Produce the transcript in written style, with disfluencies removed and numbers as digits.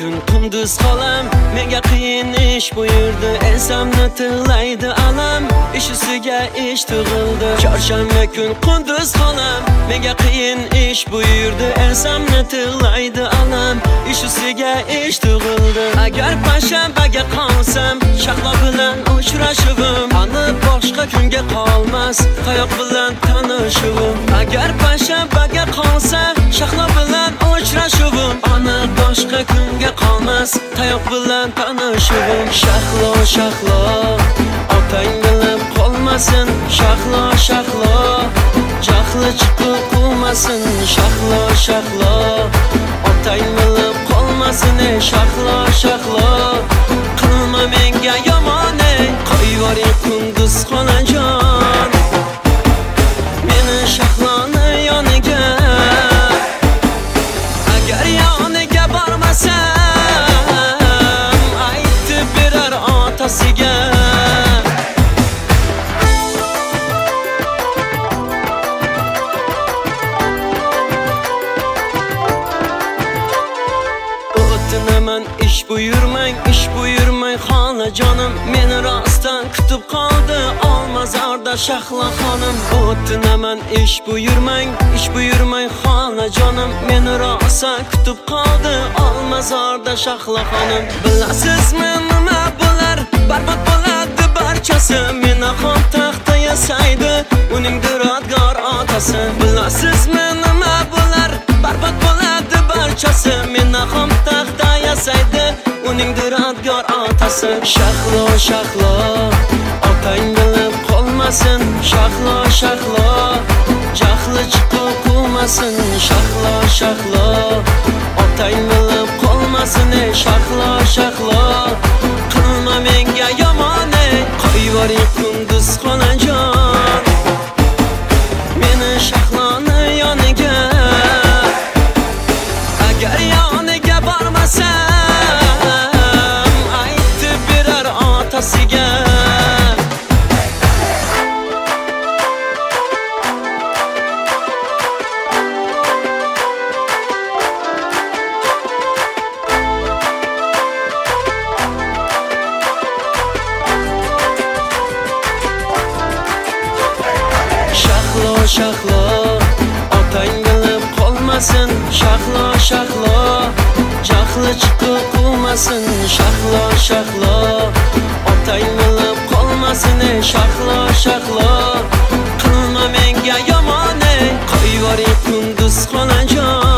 kun kunduz xolam menga qiyin ish buyurdi. Esamni tilaydi alam, ish ustiga ish tug'ildi. Chorshanba kun kunduz xolam menga qiyin ish buyurdi. Esamni tilaydi alam, ish ustiga ish tug'ildi. Agar payshanbaga qolsam shahlo bilan uchrashuvim, ani boshqa kunga qolmas tayoq bilan tanishuvim. Agar payshanbaga qolsa shahlo bilan uchrashuvim, ani boshqa kunga qolmas tayoq bilan tanishuvim. Shahlo shahlo otang bilib qolmasin, shahlo shahlo jahli chiqib quvmasin. Shahlo shahlo otang bilib qolmasin, shahlo shahlo qilma menga yomon, qo'yvoring kunduz xolajon meni shahloni yoniga. Agar yoniga bormasam aytib berar otasiga. O'tinaman ish buyurmang xolajonim, meni rostdan kutib qoldi Olmazorda Shahlo xonim. O'tinaman ish buyurmang xolajonim, meni rostdan kutib qoldi Olmazorda Shahlo xonim. Bilasizmi nima bo'lar, barbod bo'ladi barchasi, meni xon taxta yasaydi uning duradgor otasi. Bilasizmi nima bo'lar, barbod bo'ladi barchasi, meni xon taxta yasaydi uning duradgor otasi. Shahlo shahlo otang bilib qolmasin, shahlo shahlo jahli chiqib quvmasin. Shahlo shahlo otang bilib qolmasin, shahlo shahlo qilma menga yomon, qo'yvoring kunduz xolajon meni shahloni yoniga. Agar yoniga bormasam aytib berar otasiga. Shahlo shahlo otang bilib qolmasin, shahlo shahlo jahli chiqib quvmasin. Shahlo shahlo otang bilib qolmasin, shahlo shahlo qilma menga yomon, qo'yvoring kunduz xolajon